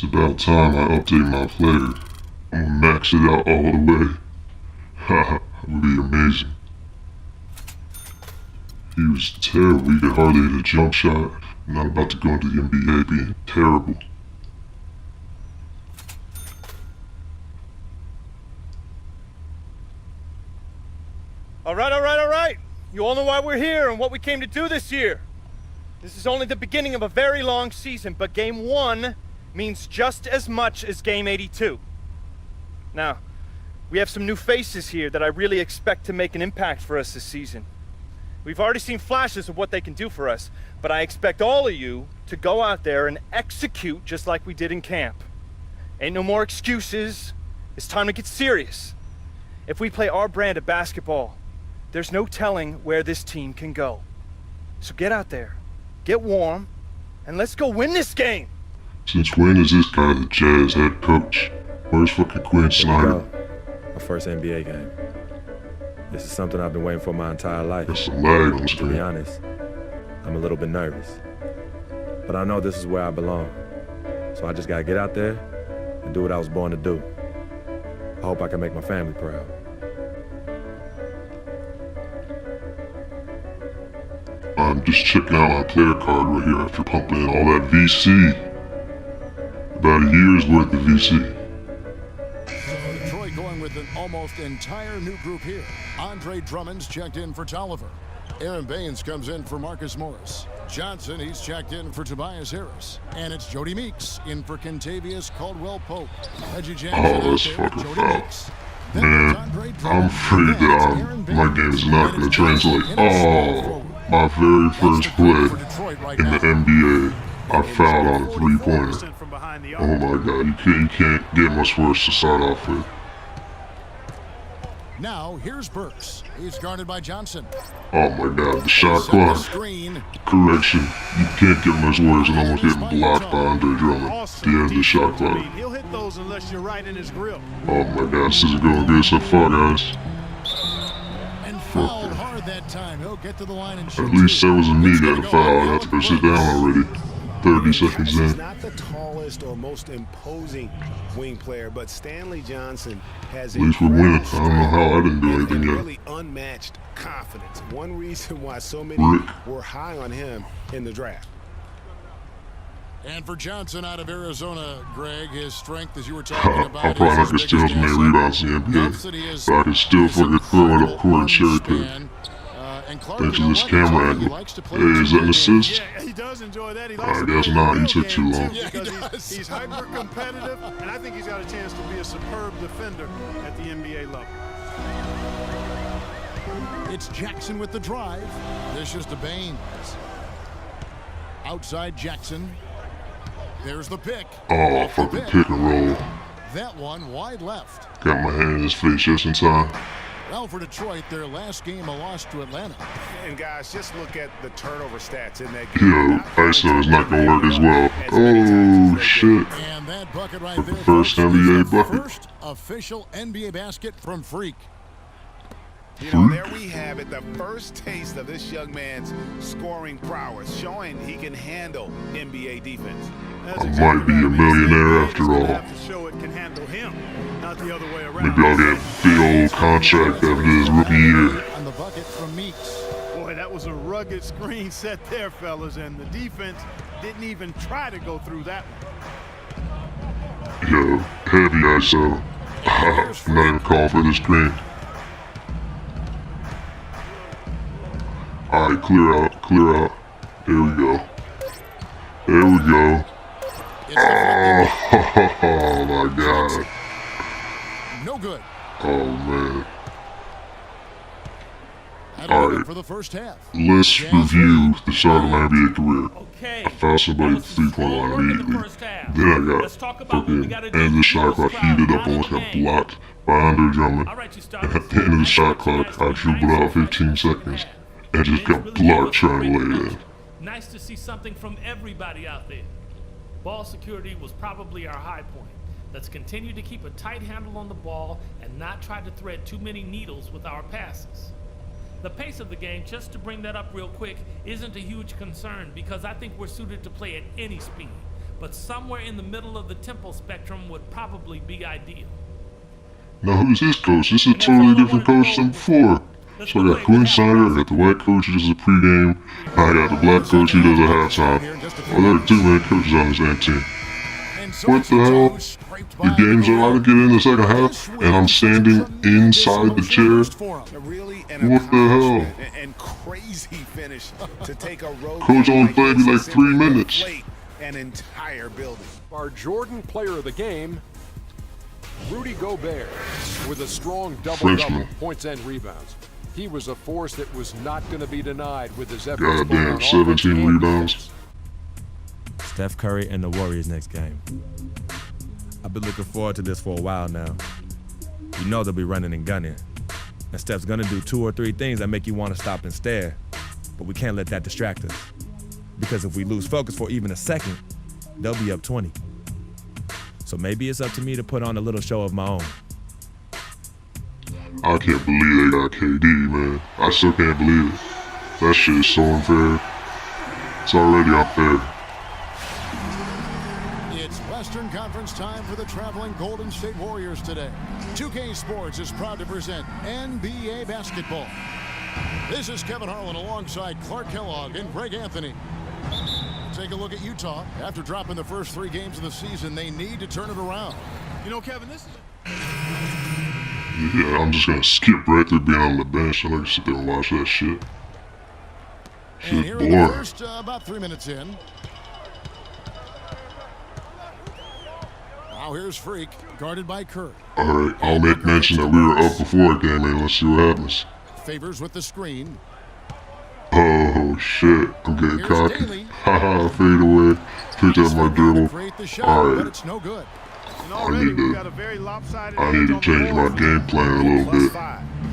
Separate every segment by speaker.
Speaker 1: It's about time I update my player. I'm gonna max it out all the way. Haha, it would be amazing. He was terrible. He could hardly hit a jump shot. I'm not about to go into the NBA being terrible.
Speaker 2: All right. You all know why we're here and what we came to do this year. This is only the beginning of a very long season, but Game 1 means just as much as Game 82. Now, we have some new faces here that I really expect to make an impact for us this season. We've already seen flashes of what they can do for us, but I expect all of you to go out there and execute just like we did in camp. Ain't no more excuses. It's time to get serious. If we play our brand of basketball, there's no telling where this team can go. So get out there, get warm, and let's go win this game.
Speaker 1: Since when is this guy the Jazz head coach? Where's fucking Quinn Snyder?
Speaker 3: My first NBA game. This is something I've been waiting for my entire life.
Speaker 1: There's some lag on
Speaker 3: To
Speaker 1: screen.
Speaker 3: be honest, I'm a little bit nervous. But I know this is where I belong. So I just gotta get out there and do what I was born to do. I hope I can make my family proud.
Speaker 1: I'm just checking out my player card right here after pumping in all that VC. About a year's worth of VC.
Speaker 4: Detroit going with an almost entire new group here. Andre Drummond's checked in for Tolliver. Aaron Baines comes in for Marcus Morris. Johnson, he's checked in for Tobias Harris. And it's Jody Meeks in for Kentavious Caldwell-Pope. Reggie Jackson
Speaker 1: Oh, that's
Speaker 4: out there,
Speaker 1: fucking
Speaker 4: Jody
Speaker 1: foul.
Speaker 4: Meeks.
Speaker 1: Man, I'm afraid that my game is not going to translate. Oh, my very first play in the NBA, I fouled on a three-pointer. Oh my god, you can't get much worse to start off with.
Speaker 4: Now, here's Burks. He's guarded by Johnson.
Speaker 1: Oh my god, the shot
Speaker 4: Set the
Speaker 1: clock.
Speaker 4: screen.
Speaker 1: Correction, you can't get much worse than almost getting blocked by Andre Drummond at the end of the shot clock.
Speaker 5: He'll hit those unless you're right in his grill.
Speaker 1: Oh my god, this isn't going good so far, guys.
Speaker 4: And fouled hard that time. He'll get to the line and shoot.
Speaker 1: At least that wasn't me got a foul. I have to go sit down already. 30 seconds
Speaker 5: He's
Speaker 1: in.
Speaker 5: not the tallest or most imposing wing player, but Stanley Johnson has
Speaker 1: At least we're winning. I don't know how I didn't do
Speaker 5: and
Speaker 1: anything yet.
Speaker 5: really unmatched confidence. One reason why so many
Speaker 1: Rick.
Speaker 5: were high on him in the draft.
Speaker 4: And for Johnson out of Arizona, Greg, his strength, as you were talking
Speaker 1: I'm
Speaker 4: about,
Speaker 1: probably not
Speaker 4: is
Speaker 1: gonna
Speaker 4: his
Speaker 1: steal as
Speaker 4: biggest
Speaker 1: many
Speaker 4: asset.
Speaker 1: rebounds in the
Speaker 4: Notes that he
Speaker 1: NBA,
Speaker 4: is
Speaker 1: but I can still fucking throw it up court and cherry pick.
Speaker 4: span. And Clark,
Speaker 1: Thanks
Speaker 4: you
Speaker 1: to
Speaker 4: know
Speaker 1: this
Speaker 4: what?
Speaker 1: camera
Speaker 4: He
Speaker 1: angle.
Speaker 4: likes to play
Speaker 1: Hey, is that an
Speaker 4: two
Speaker 1: assist?
Speaker 5: Yeah, he does enjoy that. He
Speaker 1: I
Speaker 5: likes to
Speaker 1: guess
Speaker 5: play
Speaker 1: not.
Speaker 5: the
Speaker 1: He took
Speaker 5: real
Speaker 1: too
Speaker 5: game,
Speaker 1: long.
Speaker 5: too,
Speaker 4: Yeah, he
Speaker 5: because
Speaker 4: does.
Speaker 5: he's hyper competitive, and I think he's got a chance to be a superb defender at the NBA level.
Speaker 4: It's Jackson with the drive. Dishes to Baines. Outside Jackson. There's the pick.
Speaker 1: Oh, fucking pick and roll.
Speaker 4: That one wide left.
Speaker 1: Got my hand in his face just in time.
Speaker 4: Well, for Detroit, their last game a loss to Atlanta.
Speaker 5: And guys, just look at the turnover stats in that game.
Speaker 1: Yo, ISO is not gonna work as well. Oh, shit.
Speaker 4: And that bucket right there,
Speaker 1: First
Speaker 4: folks, is
Speaker 1: NBA
Speaker 4: the
Speaker 1: bucket.
Speaker 4: First official NBA basket from Freak.
Speaker 6: You know, there we have it, the first taste of this young man's scoring prowess, showing he can handle NBA defense.
Speaker 5: That's
Speaker 1: I
Speaker 5: exactly
Speaker 1: might be
Speaker 5: right.
Speaker 1: a millionaire
Speaker 5: He's
Speaker 1: after
Speaker 5: gonna
Speaker 1: all.
Speaker 5: have to show it can handle him, not the other way around.
Speaker 1: Maybe I'll get a big old contract after this rookie year.
Speaker 4: On the bucket from Meeks.
Speaker 5: Boy, that was a rugged screen set there, fellas, and the defense didn't even try to go through that one.
Speaker 1: Yo, heavy ISO. I'm not even calling for the screen. Alright, clear out, clear out. There we go. There we go. Oh, my god.
Speaker 4: No good.
Speaker 1: Oh man.
Speaker 4: And
Speaker 1: All
Speaker 4: good
Speaker 1: right.
Speaker 4: for the first half.
Speaker 1: Let's review the start of my NBA career.
Speaker 7: Okay.
Speaker 1: I found somebody at the three-point line immediately. Then I got fucking end of the shot clock heated up, almost got blocked by Andre Drummond. And at the end of the shot clock, I dribbled out 15 seconds and just got blocked trying to lay it in.
Speaker 7: Nice to see something from everybody out there. Ball security was probably our high point. Let's continue to keep a tight handle on the ball and not try to thread too many needles with our passes. The pace of the game, just to bring that up real quick, isn't a huge concern because I think we're suited to play at any speed. but somewhere in the middle of the tempo spectrum would probably be ideal.
Speaker 1: Now who's this coach? This is a totally different coach than before. So I got Quinn Snyder, I got the white coach who does the pregame, and I got the black coach who does the halftime. Oh, there are 2 main coaches on the same team. What the hell? Your game's allowed to get in the second half, and I'm standing inside the chair? What the hell?
Speaker 6: And crazy finish to take a road
Speaker 1: Coach only played me like 3 minutes.
Speaker 6: An entire building.
Speaker 8: Our Jordan player of the game, Rudy Gobert, with a strong double-double, points and rebounds. He was a force that was not going to be denied with his efforts.
Speaker 1: Goddamn, 17 rebounds.
Speaker 3: Steph Curry and the Warriors next game. I've been looking forward to this for a while now. You know they'll be running and gunning. And Steph's gonna do 2 or 3 things that make you want to stop and stare. But we can't let that distract us. Because if we lose focus for even a second, they'll be up 20. So maybe it's up to me to put on a little show of my own.
Speaker 1: I can't believe they got KD, man. I still can't believe it. That shit is so unfair. It's already unfair.
Speaker 4: It's Western Conference time for the traveling Golden State Warriors today. 2K Sports is proud to present NBA basketball. This is Kevin Harlan alongside Clark Kellogg and Greg Anthony. Take a look at Utah. After dropping the first 3 games of the season, they need to turn it around.
Speaker 5: You know, Kevin, this is...
Speaker 1: Yeah, I'm just gonna skip right through being on the bench. I like to sit there and watch that shit.
Speaker 4: And here in the first, about 3 minutes in. Now here's Freak, guarded by Curry.
Speaker 1: Alright, I'll make mention that we were up before the game, and let's see what happens.
Speaker 4: Favors with the screen.
Speaker 1: Oh shit, I'm getting cocky. Haha, fade away. Picked up my dribble. Alright.
Speaker 4: It's no good.
Speaker 1: I need to change my game plan a little bit.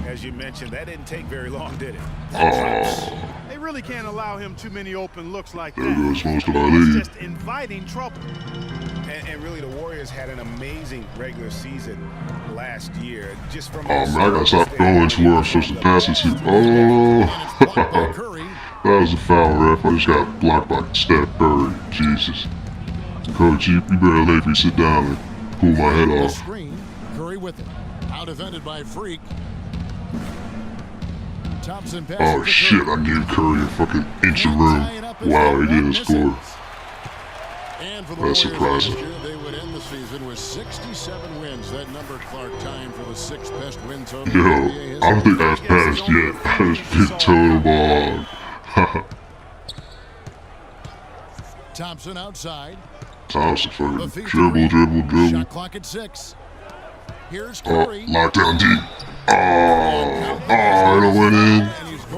Speaker 6: As you mentioned, that didn't take very long, did it?
Speaker 1: Oh,
Speaker 5: They really can't allow him too many open looks like
Speaker 1: there
Speaker 5: that.
Speaker 1: goes most of my
Speaker 5: It's
Speaker 1: lead.
Speaker 5: just inviting trouble.
Speaker 6: And really, the Warriors had an amazing regular season last year. Just from
Speaker 1: Oh man, I gotta stop going to where I'm supposed to pass it to. Oh, that was a foul, ref. I just got blocked by Steph Curry. Jesus. Coach, you better let me sit down and pull my head off.
Speaker 4: Screen, Curry with it. Out defended by Freak. Thompson passes
Speaker 1: Oh shit, I gave Curry a fucking inch of room. Wow, he didn't score.
Speaker 4: And for the
Speaker 1: That's
Speaker 4: Warriors
Speaker 1: surprising.
Speaker 4: last year, they would end the season with 67 wins. That number, Clark, tying for the 6th best win total in
Speaker 1: Yo,
Speaker 4: NBA
Speaker 1: I
Speaker 4: history.
Speaker 1: don't think I've passed yet. I just been total ball.
Speaker 4: Thompson outside.
Speaker 1: Thompson fucking
Speaker 4: The feed to
Speaker 1: dribble,
Speaker 4: Reed.
Speaker 1: dribble, dribble.
Speaker 4: Shot clock at 6. Here's
Speaker 1: Oh,
Speaker 4: Curry.
Speaker 1: lockdown deep. Oh, it went in.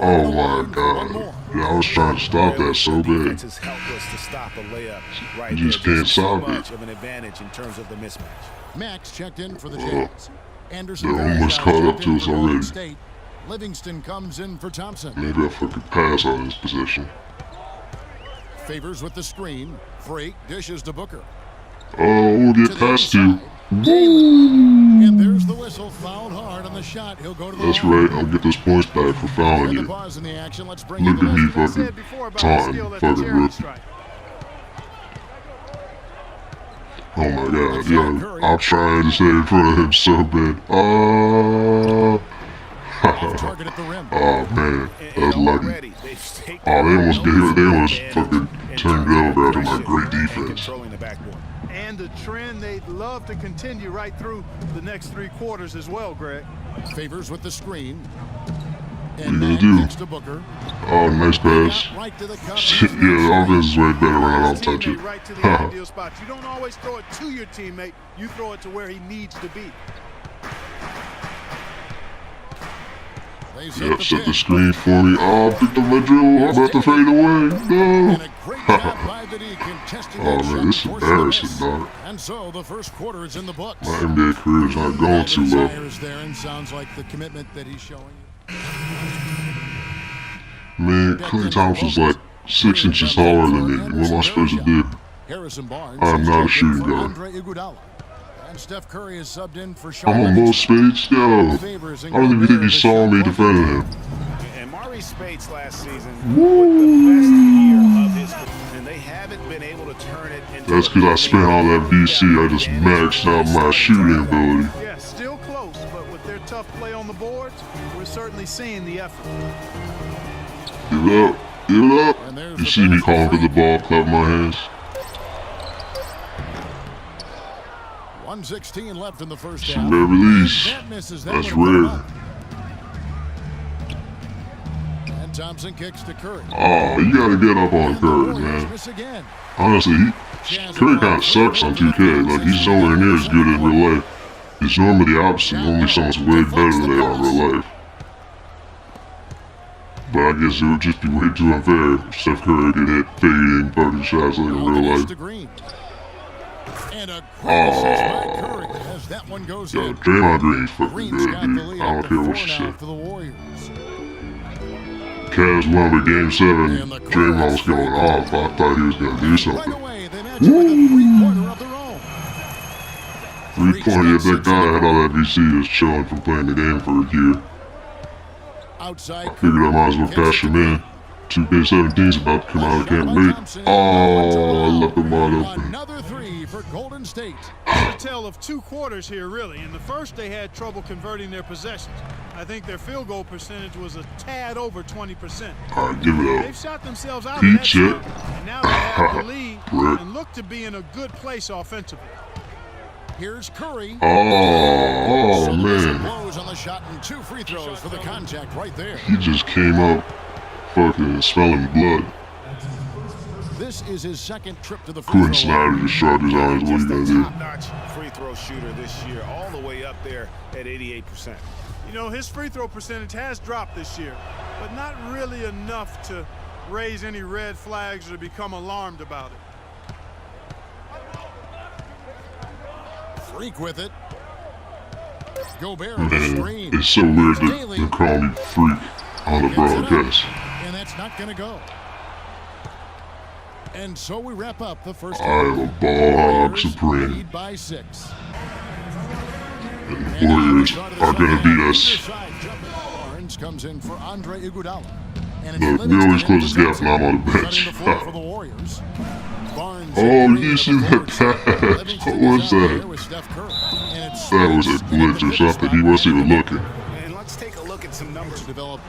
Speaker 1: Oh my god. Yeah, I was trying to stop that so bad.
Speaker 6: It's helpless to stop a layup right
Speaker 1: You just
Speaker 6: there.
Speaker 1: can't
Speaker 6: So
Speaker 1: stop it.
Speaker 6: much of an advantage in terms of the mismatch.
Speaker 4: Max checked in for the Jazz. Anderson
Speaker 1: They're almost caught up to us already.
Speaker 4: State. Livingston comes in for Thompson.
Speaker 1: Maybe I fucking pass on this possession.
Speaker 4: Favors with the screen. Freak dishes to Booker.
Speaker 1: Oh, we'll
Speaker 4: To
Speaker 1: get
Speaker 4: the
Speaker 1: past you.
Speaker 4: inside. And there's the whistle. Fouled hard on the shot. He'll go to the
Speaker 1: That's
Speaker 4: line.
Speaker 1: right, I'll get those points back for fouling
Speaker 4: And the
Speaker 1: you.
Speaker 4: pause in the action. Let's bring
Speaker 1: Look
Speaker 4: in
Speaker 1: at
Speaker 4: the
Speaker 1: me
Speaker 4: whistle.
Speaker 1: fucking
Speaker 5: Said before about the
Speaker 1: taunting,
Speaker 5: skill that the
Speaker 1: fucking
Speaker 5: charity
Speaker 1: rip.
Speaker 5: strike.
Speaker 1: Oh my god, yo, I'm trying to stay in front of him so bad. Oh,
Speaker 4: Off target at the rim.
Speaker 1: oh man, that was
Speaker 6: And
Speaker 1: lucky.
Speaker 6: already, they've taken
Speaker 1: Oh, they almost gave it, they almost
Speaker 6: advantage
Speaker 1: fucking
Speaker 6: in
Speaker 1: turned it
Speaker 6: terms of
Speaker 1: over after my
Speaker 6: aggression
Speaker 1: great
Speaker 6: and
Speaker 1: defense.
Speaker 6: controlling the backboard.
Speaker 5: And the trend they'd love to continue right through the next 3 quarters as well, Greg.
Speaker 4: Favors with the screen.
Speaker 1: What
Speaker 4: And
Speaker 1: are you gonna do?
Speaker 4: kicks to Booker.
Speaker 1: Oh, nice pass.
Speaker 4: Got right to the cup.
Speaker 1: Shit, yeah, the offense is way better when I don't touch it.
Speaker 5: Teammate right to the ideal spot. You don't always throw it to your teammate. You throw it to where he needs to be.
Speaker 4: They
Speaker 1: Yep, set the
Speaker 4: pitch.
Speaker 1: screen for me. Oh, picked up my dribble. I'm about to fade away.
Speaker 4: And
Speaker 1: No.
Speaker 4: a great job by the D contesting
Speaker 1: Oh
Speaker 4: that
Speaker 1: man,
Speaker 4: shot
Speaker 1: this is
Speaker 4: forcing the
Speaker 1: embarrassing,
Speaker 4: miss.
Speaker 1: dog.
Speaker 4: And so the first quarter is in the books.
Speaker 1: My NBA career is not going too well.
Speaker 4: Desire is there and sounds like the commitment that he's showing you.
Speaker 1: Man, Klay Thompson's like 6 inches taller than me. What am I supposed to do?
Speaker 4: Harrison Barnes
Speaker 1: I'm
Speaker 4: is
Speaker 1: not a
Speaker 4: subbed in
Speaker 1: shooting
Speaker 4: for
Speaker 1: guard.
Speaker 4: Andre Iguodala. And Steph Curry is subbed in for
Speaker 1: I'm on most spades. Yo, I don't even think he saw me defending him.
Speaker 6: And Maurice Spates last season with the best year of his career. And they haven't been able to turn it into.
Speaker 1: That's because I spent all that VC. I just maxed out my shooting ability.
Speaker 5: Yeah, still close, but with their tough play on the boards, we're certainly seeing the effort.
Speaker 1: Give it up. Give it up. You see me calling for the ball, clap my hands.
Speaker 4: 1:16 left in the first
Speaker 1: Some
Speaker 4: half.
Speaker 1: rare release.
Speaker 4: That misses. That
Speaker 1: That's
Speaker 4: one
Speaker 1: rare.
Speaker 4: And Thompson kicks to Curry.
Speaker 1: Oh, you gotta get up on Curry, man.
Speaker 4: Miss again.
Speaker 1: Honestly, Curry kind of sucks on 2K. Like, he's nowhere near as good in real life. It's normally the opposite. Normally someone's way better than they are in real life. But I guess it would just be way too unfair if Steph Curry could hit fading fucking shots like in real life.
Speaker 4: And a great assist by Curry as that one goes
Speaker 1: Yo,
Speaker 4: in.
Speaker 1: Draymond Green's fucking
Speaker 4: Green's
Speaker 1: good,
Speaker 4: got the
Speaker 1: dude.
Speaker 4: lead
Speaker 1: I don't
Speaker 4: up
Speaker 1: care
Speaker 4: to
Speaker 1: what
Speaker 4: 4
Speaker 1: you
Speaker 4: now
Speaker 1: say.
Speaker 4: for the Warriors.
Speaker 1: Cavs won, but Game 7, Draymond was going off. I thought he was gonna do
Speaker 4: Right
Speaker 1: something.
Speaker 4: away, they match it with a three-pointer of their own.
Speaker 1: 3-pointer, yeah, that guy had all that VC just chilling from playing the game for a year.
Speaker 4: Outside
Speaker 1: I figured I might as well cash him in. 2K17's about to come out, I can't wait. Oh, I left him wide open.
Speaker 4: Another three for Golden State.
Speaker 5: It's a tale of 2 quarters here, really. In the first, they had trouble converting their possessions. I think their field goal percentage was a tad over 20%.
Speaker 1: Alright, give it
Speaker 5: They've
Speaker 1: up.
Speaker 5: shot themselves out of that
Speaker 1: Peach it.
Speaker 5: slump, and now they have the lead
Speaker 1: Brick.
Speaker 5: and look to be in a good place offensively.
Speaker 4: Here's Curry.
Speaker 1: Oh, man.
Speaker 4: Blows on the shot and 2 free throws for the contact right there.
Speaker 1: He just came up fucking smelling blood.
Speaker 4: This is his second trip to the free
Speaker 1: Quentin
Speaker 4: throw
Speaker 1: Snyder
Speaker 4: line.
Speaker 1: just shrugged his arms. What are you
Speaker 6: Just a
Speaker 1: gonna do?
Speaker 6: top-notch free throw shooter this year, all the way up there at 88%.
Speaker 5: You know, his free throw percentage has dropped this year, but not really enough to raise any red flags or to become alarmed about it.
Speaker 4: Freak with it. Gobert on the
Speaker 1: Man,
Speaker 4: screen.
Speaker 1: it's so weird that they call me freak on the broadcast.
Speaker 4: And that's not going to go. And so we wrap up the first
Speaker 1: I am a ball hog supreme.
Speaker 4: lead by 6.
Speaker 1: And the Warriors are gonna beat us.
Speaker 4: Barnes comes in for Andre Iguodala. And
Speaker 1: Look, we always close this gap and I'm on the bench.
Speaker 4: Setting the floor for the Warriors. Barnes
Speaker 1: Oh, you see that pass? What was that? That was a glitch or something. He wasn't even looking.
Speaker 6: And let's take a look at some numbers.
Speaker 4: To develop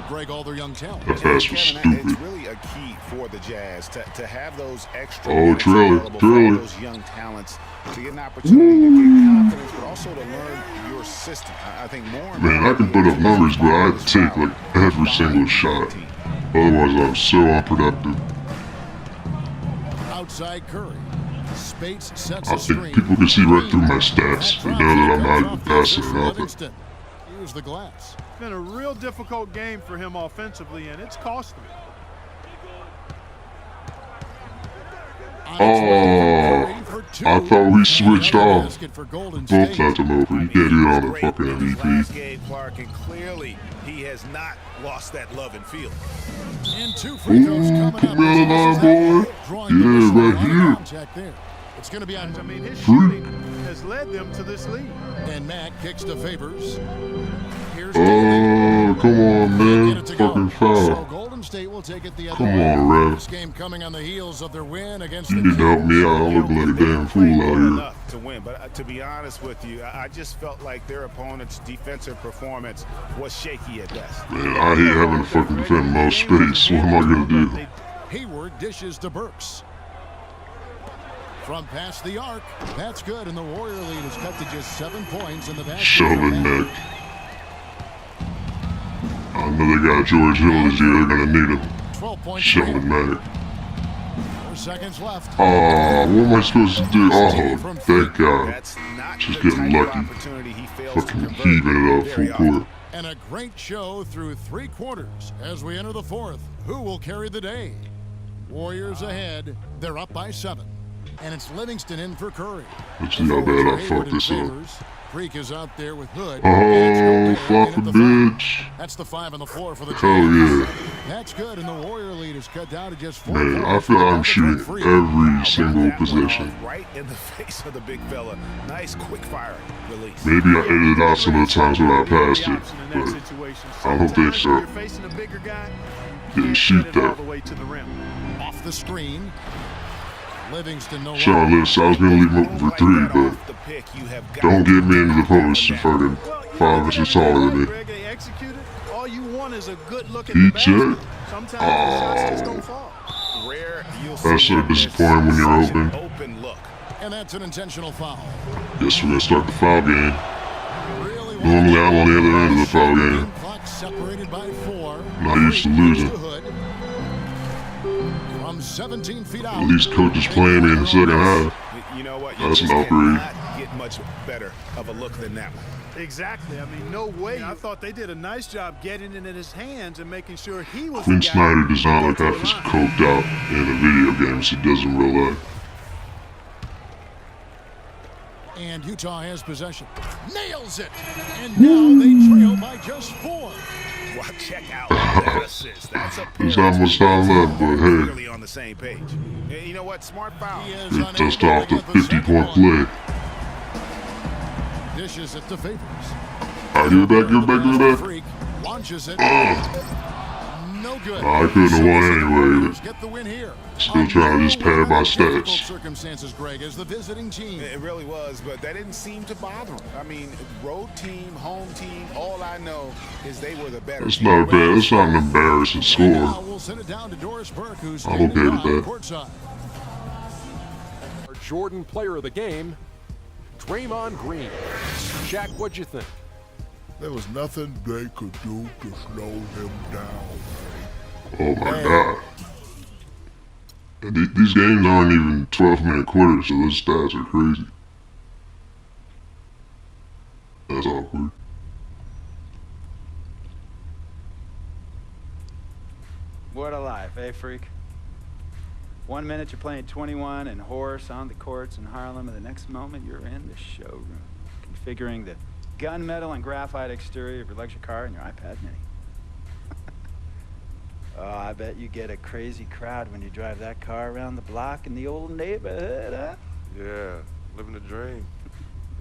Speaker 4: Greg all their young talent.
Speaker 1: That pass was
Speaker 6: Kevin, it's
Speaker 1: stupid.
Speaker 6: really a key for the Jazz to have those extra
Speaker 1: Oh,
Speaker 6: minutes
Speaker 1: Triller,
Speaker 6: available
Speaker 1: Triller.
Speaker 6: for those young talents to get an opportunity to get confidence, but also to learn your system. I think more and
Speaker 1: Man, I can put up numbers, but I take like every single shot. Otherwise, I'm so unproductive.
Speaker 4: Outside Curry. Spates sets
Speaker 1: I
Speaker 4: a screen.
Speaker 1: think people can see right through my stats. They know that I'm not even passing it up.
Speaker 4: Livingston. Here's the glass.
Speaker 5: It's been a real difficult game for him offensively, and it's cost him.
Speaker 1: Oh, I thought we switched off.
Speaker 4: Both
Speaker 1: Both left him over. You can't do it on a fucking
Speaker 6: Last
Speaker 1: MVP.
Speaker 6: game, Clark, and clearly he has not lost that love and feel.
Speaker 4: And 2 free throws
Speaker 1: Ooh,
Speaker 4: coming
Speaker 1: put
Speaker 4: up.
Speaker 1: me on the line, boy.
Speaker 4: Drawing the
Speaker 1: Yeah,
Speaker 4: whistle,
Speaker 1: right
Speaker 4: a lot of
Speaker 1: here.
Speaker 4: contact there. It's going to be on.
Speaker 5: I mean, his
Speaker 1: Fruit.
Speaker 5: shooting has led them to this lead.
Speaker 4: And Matt kicks to Favors. Here's
Speaker 1: Oh, come on, man.
Speaker 4: Get it to go.
Speaker 1: Fucking
Speaker 4: So
Speaker 1: foul.
Speaker 4: Golden State will take it the other
Speaker 1: Come
Speaker 4: way.
Speaker 1: on, ref.
Speaker 4: This game coming on the heels of their win against
Speaker 1: You
Speaker 4: the
Speaker 1: need to help me out. I'm looking like a damn fool out here.
Speaker 6: Enough to win, but to be honest with you, I just felt like their opponent's defensive performance was shaky at best.
Speaker 1: Man, I hate having to fucking defend most space. What am I gonna do?
Speaker 4: Hayward dishes to Burks. From past the arc, that's good, and the Warrior lead is cut to just 7 points in the basket.
Speaker 1: Shoving neck. I know they got George Hill this year. They're gonna need him.
Speaker 4: 12 points.
Speaker 1: Shoving neck.
Speaker 4: 4 seconds left.
Speaker 1: Oh, what am I supposed to do? Oh, thank God.
Speaker 6: That's not
Speaker 1: Just
Speaker 6: the
Speaker 1: getting
Speaker 6: type of
Speaker 1: lucky.
Speaker 6: opportunity he fails to
Speaker 1: Fucking
Speaker 6: convert
Speaker 1: heaving it up
Speaker 6: very
Speaker 1: full
Speaker 6: often.
Speaker 1: court.
Speaker 4: And a great show through 3 quarters as we enter the 4th. Who will carry the day? Warriors ahead. They're up by 7. And it's Livingston in for Curry.
Speaker 1: Let's see how bad I fucked this up.
Speaker 4: Freak is out there with Hood.
Speaker 1: Oh, flop a bitch.
Speaker 4: That's the 5 on the floor for the
Speaker 1: Hell
Speaker 4: Jazz.
Speaker 1: yeah.
Speaker 4: That's good, and the Warrior lead is cut down to just 4
Speaker 1: Man, I
Speaker 4: points.
Speaker 1: feel like I'm shooting every single
Speaker 6: That one
Speaker 1: possession.
Speaker 6: off right in the face of the big fella. Nice quick fire release.
Speaker 1: Maybe I edited out some of the times when I passed
Speaker 5: The
Speaker 1: it,
Speaker 5: option in that
Speaker 1: but
Speaker 5: situation.
Speaker 1: I don't think
Speaker 5: Sometimes
Speaker 1: so.
Speaker 5: when you're facing a bigger guy,
Speaker 1: Yeah, shoot
Speaker 5: Get it all
Speaker 1: that.
Speaker 5: the way to the rim.
Speaker 4: Off the screen. Livingston no
Speaker 1: Sorry,
Speaker 4: longer.
Speaker 1: listen, I was gonna leave him open for three, but
Speaker 6: Off the pick, you have got
Speaker 1: don't get me
Speaker 6: to
Speaker 1: into the
Speaker 6: knock that one
Speaker 1: post if
Speaker 6: down.
Speaker 1: fucking
Speaker 5: Well, you
Speaker 1: 5
Speaker 5: did
Speaker 1: inches
Speaker 5: everything
Speaker 1: taller
Speaker 5: right,
Speaker 1: than me.
Speaker 5: Greg. They executed. All you want is a good look at
Speaker 1: He
Speaker 5: the basket.
Speaker 1: checked.
Speaker 5: Sometimes the shots just don't fall.
Speaker 6: Rare, you'll
Speaker 1: That's
Speaker 6: see
Speaker 1: so
Speaker 6: him miss
Speaker 1: disappointing when you're
Speaker 6: such an
Speaker 1: open.
Speaker 6: open look.
Speaker 4: And that's an intentional foul.
Speaker 1: Guess we're gonna start the foul game.
Speaker 4: Really
Speaker 1: Normally I'm on the other end of the foul game.
Speaker 4: Clock separated by 4.
Speaker 1: Not used to losing.
Speaker 4: From 17 feet out.
Speaker 1: At least coach is playing me in the second half.
Speaker 6: You know what? You
Speaker 1: That's
Speaker 6: just
Speaker 1: an upgrade.
Speaker 6: cannot get much better of a look than that one.
Speaker 5: Exactly. I mean, no way. I thought they did a nice job getting it in his hands and making sure he was
Speaker 1: Quinn
Speaker 5: the guy
Speaker 1: Snyder does not look
Speaker 5: to
Speaker 1: half
Speaker 5: the
Speaker 1: as
Speaker 5: line.
Speaker 1: coked out in a video game as he does in real life.
Speaker 4: And Utah has possession. Nails it. And now they trail by just 4.
Speaker 6: Well, check out that assist. That's a pair
Speaker 1: There's not much time left, but hey,
Speaker 6: clearly on the same page. And you know what? Smart foul.
Speaker 4: He is
Speaker 1: they
Speaker 4: unable
Speaker 1: dust
Speaker 4: to
Speaker 1: off the
Speaker 4: get the second
Speaker 1: 50-point
Speaker 4: one.
Speaker 1: play.
Speaker 4: Dishes it to Favors.
Speaker 1: Alright, give it back, give it back, give it back.
Speaker 4: Freak launches it. No good.
Speaker 1: I couldn't have won anyway,
Speaker 4: Get the win here.
Speaker 1: but still trying to just pad my
Speaker 4: Difficult
Speaker 1: stats.
Speaker 4: circumstances, Greg, as the visiting team.
Speaker 6: It really was, but that didn't seem to bother him. I mean, road team, home team, all I know is they were the better
Speaker 1: That's
Speaker 6: team.
Speaker 1: not bad, that's not an embarrassing
Speaker 4: Now
Speaker 1: score.
Speaker 4: we'll send it down to Doris Burke, who's
Speaker 1: I'm
Speaker 4: standing
Speaker 1: okay with
Speaker 4: by
Speaker 1: that.
Speaker 4: courtside.
Speaker 8: Our Jordan player of the game, Draymond Green. Shaq, what'd you think?
Speaker 9: There was nothing they could do to slow him down.
Speaker 1: Oh my god. And these games aren't even 12-minute quarters, so those stats are crazy. That's awkward.
Speaker 10: What a life, eh, freak? 1 minute you're playing 21 and horse on the courts in Harlem, and the next moment you're in the showroom, configuring the gunmetal and graphite exterior of your luxury car and your iPad mini. Oh, I bet you get a crazy crowd when you drive that car around the block in the old neighborhood, huh?
Speaker 11: Yeah, living the dream.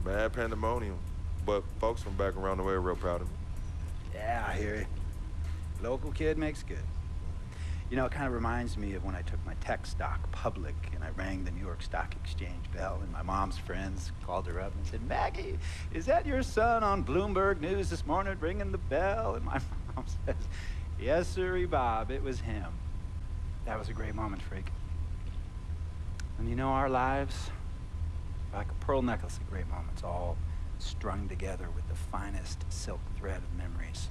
Speaker 11: Bad pandemonium. But folks from back around the way are real proud of me.
Speaker 10: Yeah, I hear you. Local kid makes good. You know, it kind of reminds me of when I took my tech stock public and I rang the New York Stock Exchange bell, and my mom's friends called her up and said, "Maggie, is that your son on Bloomberg News this morning ringing the bell?" And my mom says, "Yes, sirree, Bob, it was him." That was a great moment, freak. And you know, our lives are like a pearl necklace of great moments, all strung together with the finest silk thread of memories.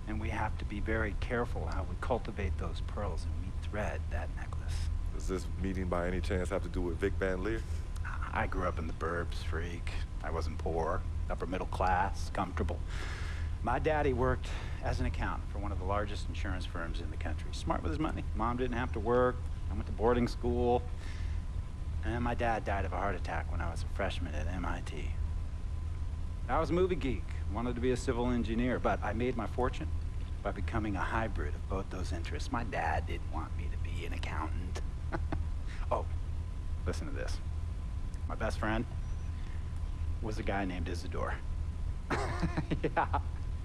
Speaker 10: And we have to be very careful how we cultivate those pearls and we thread that necklace.
Speaker 11: Does this meeting by any chance have to do with Vic Van Leer?
Speaker 10: I grew up in the burbs, freak. I wasn't poor, upper middle class, comfortable. My daddy worked as an accountant for one of the largest insurance firms in the country. Smart with his money. Mom didn't have to work. I went to boarding school. And my dad died of a heart attack when I was a freshman at MIT. I was a movie geek, wanted to be a civil engineer, but I made my fortune by becoming a hybrid of both those interests. My dad didn't want me to be an accountant. Oh, listen to this. My best friend was a guy named Isidore. Yeah,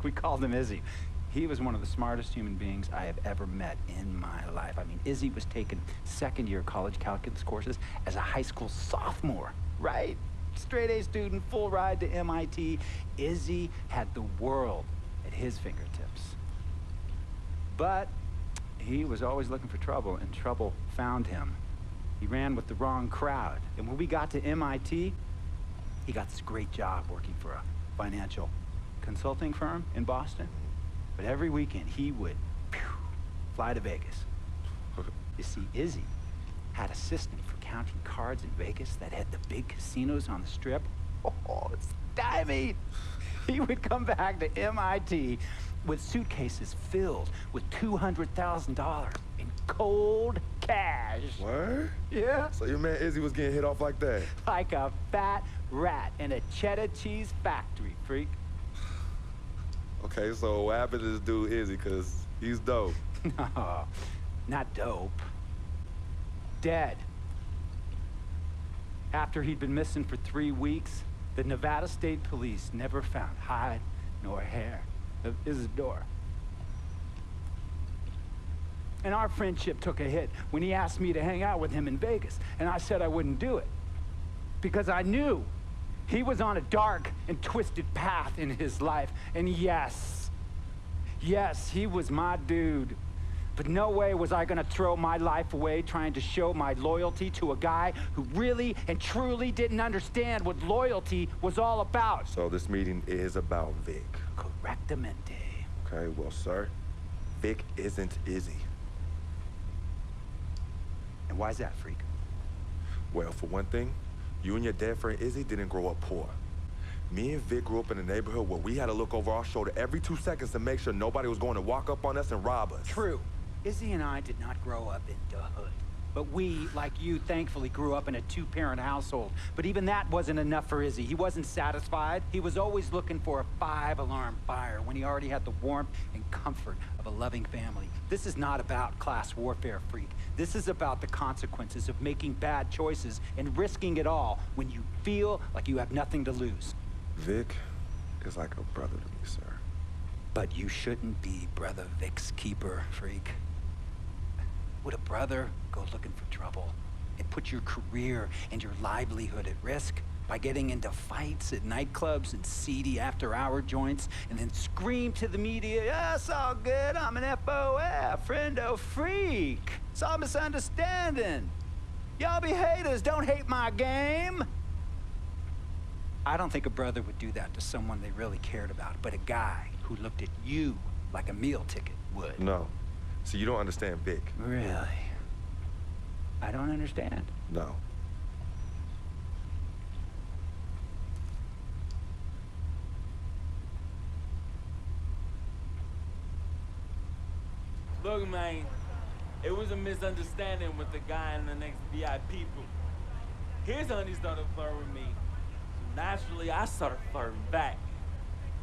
Speaker 10: we called him Izzy. He was one of the smartest human beings I have ever met in my life. I mean, Izzy was taking second-year college calculus courses as a high school sophomore, right? Straight A student, full ride to MIT. Izzy had the world at his fingertips. But he was always looking for trouble, and trouble found him. He ran with the wrong crowd. And when we got to MIT, he got this great job working for a financial consulting firm in Boston. But every weekend, he would fly to Vegas. You see, Izzy had a system for counting cards in Vegas that had the big casinos on the strip. Oh, it's stymied. He would come back to MIT with suitcases filled with $200,000 in cold cash.
Speaker 11: Word?
Speaker 10: Yeah.
Speaker 11: So your man Izzy was getting hit off like that?
Speaker 10: Like a fat rat in a cheddar cheese factory, freak.
Speaker 11: Okay, so what happened to this dude Izzy? Because he's dope.
Speaker 10: No, not dope. Dead. After he'd been missing for 3 weeks, the Nevada State Police never found hide nor hair of Isidore. And our friendship took a hit when he asked me to hang out with him in Vegas. And I said I wouldn't do it. Because I knew he was on a dark and twisted path in his life. And yes, he was my dude. But no way was I gonna throw my life away trying to show my loyalty to a guy who really and truly didn't understand what loyalty was all about.
Speaker 11: So this meeting is about Vic.
Speaker 10: Correctamente.
Speaker 11: Okay, well, sir, Vic isn't Izzy.
Speaker 10: And why's that, freak?
Speaker 11: Well, for one thing, you and your dead friend Izzy didn't grow up poor. Me and Vic grew up in a neighborhood where we had to look over our shoulder every 2 seconds to make sure nobody was going to walk up on us and rob us.
Speaker 10: True. Izzy and I did not grow up in the hood. But we, like you, thankfully grew up in a two-parent household. But even that wasn't enough for Izzy. He wasn't satisfied. He was always looking for a 5-alarm fire when he already had the warmth and comfort of a loving family. This is not about class warfare, freak. This is about the consequences of making bad choices and risking it all when you feel like you have nothing to lose.
Speaker 11: Vic is like a brother to me, sir.
Speaker 10: But you shouldn't be Brother Vic's keeper, freak. Would a brother go looking for trouble and put your career and your livelihood at risk by getting into fights at nightclubs and seedy after-hour joints and then scream to the media, "Yeah, it's all good, I'm an FOF, friendo freak. It's all misunderstanding. Y'all be haters, don't hate my game." I don't think a brother would do that to someone they really cared about, but a guy who looked at you like a meal ticket would.
Speaker 11: No. So you don't understand Vic.
Speaker 10: Really? I don't understand.
Speaker 11: No.
Speaker 12: Look, man, it was a misunderstanding with the guy in the next VIP booth. His honey started flirting with me. So naturally, I started flirting back.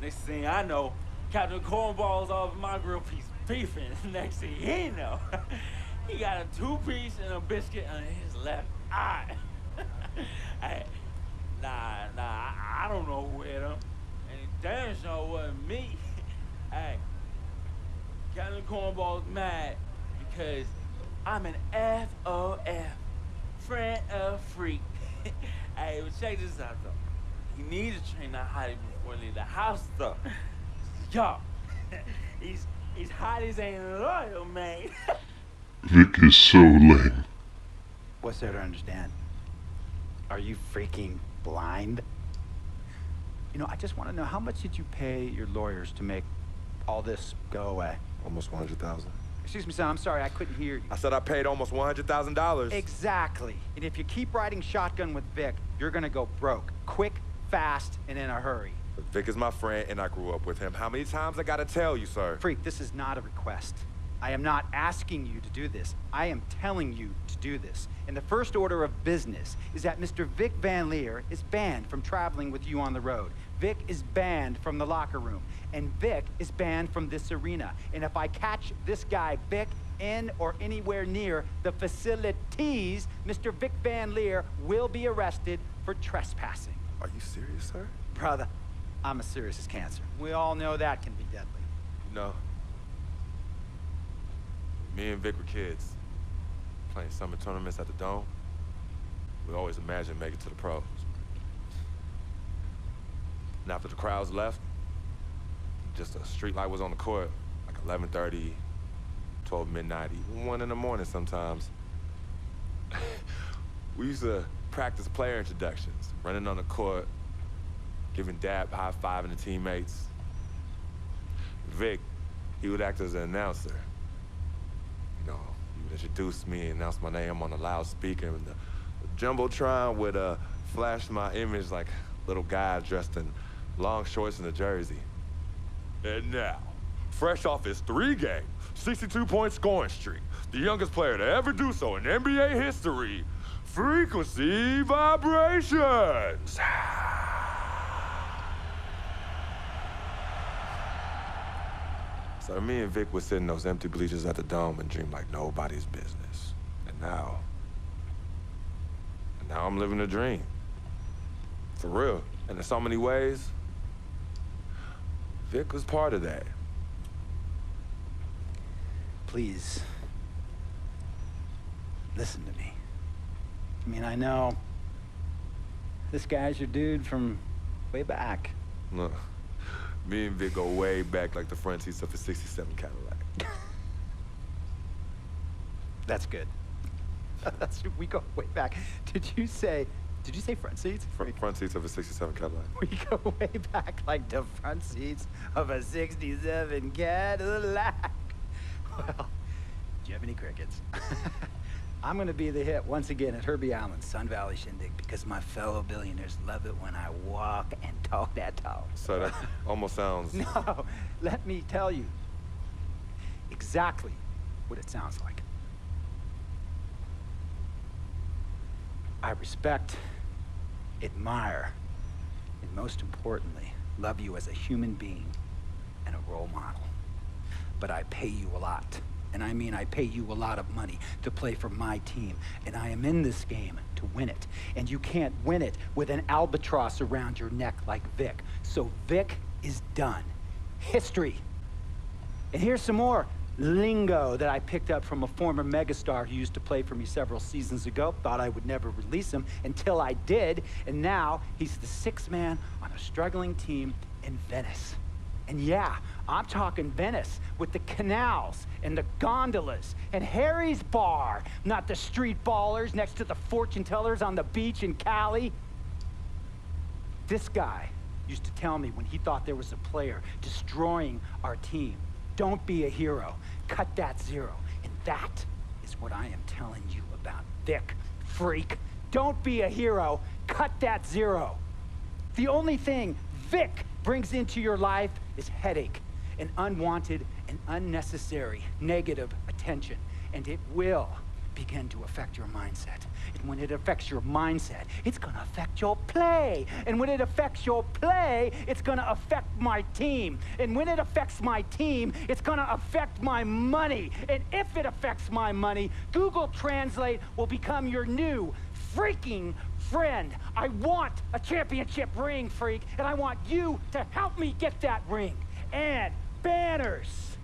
Speaker 12: Next thing I know, Captain Cornball's off my grill piece beefing. Next thing he know, he got a 2-piece and a biscuit on his left eye. Hey, I don't know who hit him. And it damn sure wasn't me. Hey, Captain Cornball's mad because I'm an FOF, friend of freak. Hey, but check this out though. He needs to train that hottie before he leave the house though. Yo, he's hot as ain't loyal, man.
Speaker 1: Vic is so lame.
Speaker 10: What's there to understand? Are you freaking blind? You know, I just want to know, how much did you pay your lawyers to make all this go away?
Speaker 11: Almost 100,000.
Speaker 10: Excuse me, son, I'm sorry, I couldn't hear you.
Speaker 11: I said I paid almost $100,000.
Speaker 10: Exactly. And if you keep riding shotgun with Vic, you're gonna go broke. Quick, fast, and in a hurry.
Speaker 11: Vic is my friend, and I grew up with him. How many times I gotta tell you, sir?
Speaker 10: Freak, this is not a request. I am not asking you to do this. I am telling you to do this. And the first order of business is that Mr. Vic Van Leer is banned from traveling with you on the road. Vic is banned from the locker room. And Vic is banned from this arena. And if I catch this guy, Vic, in or anywhere near the facilities, Mr. Vic Van Leer will be arrested for trespassing.
Speaker 11: Are you serious, sir?
Speaker 10: Brother, I'm as serious as cancer. We all know that can be deadly.
Speaker 11: No. Me and Vic were kids, playing summer tournaments at the Dome. We always imagined making it to the pros. And after the crowds left, just a street light was on the court, like 11:30, 12 midnight, even 1 in the morning sometimes. We used to practice player introductions, running on the court, giving dab, high-fiving the teammates. Vic, he would act as an announcer. You know, he would introduce me and announce my name on a loudspeaker, and the Jumbotron would flash my image like a little guy dressed in long shorts and a jersey. And now, fresh off his 3-game, 62-point scoring streak, the youngest player to ever do so in NBA history, Frequency Vibrations! So me and Vic would sit in those empty bleachers at the Dome and dream like nobody's business. And now I'm living a dream. For real. And in so many ways, Vic was part of that.
Speaker 10: Please, listen to me. I mean, I know this guy's your dude from way back.
Speaker 11: Look, me and Vic go way back like the front seats of a 67 Cadillac.
Speaker 10: That's good. We go way back. Did you say front seats?
Speaker 11: Front seats of a 67 Cadillac.
Speaker 10: We go way back like the front seats of a 67 Cadillac. Well, do you have any crickets? I'm gonna be the hit once again at Herbie Allen's Sun Valley Shindig because my fellow billionaires love it when I walk and talk that talk.
Speaker 11: So that almost sounds...
Speaker 10: No, let me tell you exactly what it sounds like. I respect, admire, and most importantly, love you as a human being and a role model. But I pay you a lot. And I mean, I pay you a lot of money to play for my team. And I am in this game to win it. And you can't win it with an albatross around your neck like Vic. So Vic is done. History. And here's some more lingo that I picked up from a former megastar who used to play for me several seasons ago. Thought I would never release him until I did. And now he's the sixth man on a struggling team in Venice. And yeah, I'm talking Venice with the canals and the gondolas and Harry's bar, not the street ballers next to the fortune tellers on the beach in Cali. This guy used to tell me when he thought there was a player destroying our team, don't be a hero, cut that zero. And that is what I am telling you about Vic, freak. Don't be a hero, cut that zero. The only thing Vic brings into your life is headache and unwanted and unnecessary negative attention. And it will begin to affect your mindset. And when it affects your mindset, it's gonna affect your play. And when it affects your play, it's gonna affect my team. And when it affects my team, it's gonna affect my money. And if it affects my money, Google Translate will become your new freaking friend. I want a championship ring, freak, and I want you to help me get that ring. And banners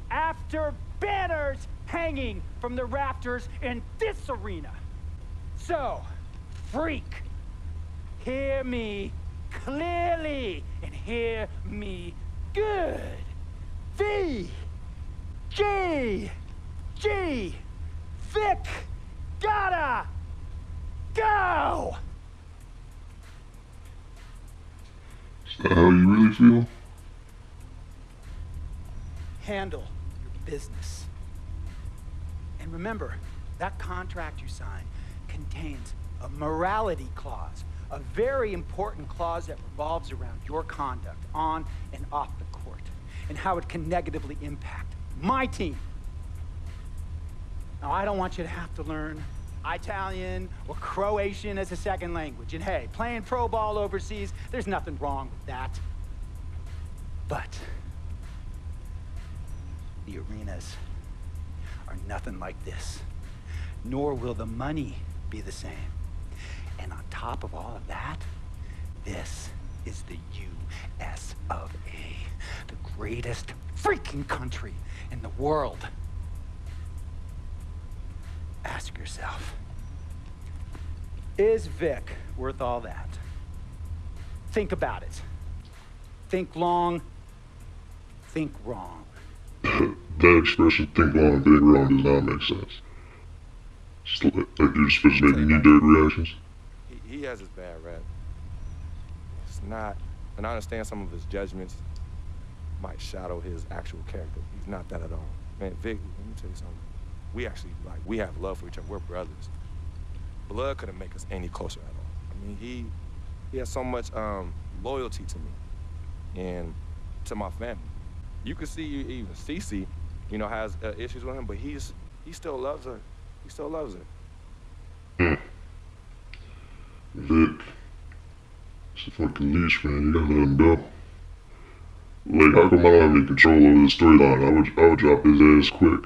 Speaker 10: after banners hanging from the rafters in this arena. So, freak, hear me clearly and hear me good. V, G, Vic, gotta go!
Speaker 1: Is that how you really feel?
Speaker 10: Handle your business. And remember, that contract you signed contains a morality clause, a very important clause that revolves around your conduct on and off the court, and how it can negatively impact my team. Now, I don't want you to have to learn Italian or Croatian as a second language. And hey, playing pro ball overseas, there's nothing wrong with that. But the arenas are nothing like this, nor will the money be the same. And on top of all of that, this is the US of A, the greatest freaking country in the world. Ask yourself, is Vic worth all that? Think about it. Think long, think wrong.
Speaker 1: That expression, think long, think wrong, does not make sense. It's like you're supposed to make knee-jerk reactions.
Speaker 11: He has his bad rap. It's not, and I understand some of his judgments might shadow his actual character. He's not that at all. Man, Vic, let me tell you something. We actually, we have love for each other. We're brothers. Blood couldn't make us any closer at all. I mean, he has so much loyalty to me and to my family. You can see even Cece, has issues with him, but he still loves her. He still loves her.
Speaker 1: Vic, it's a fucking leash, man. You gotta let him go. Like, how come I don't have any control over the storyline? I would drop his ass quick.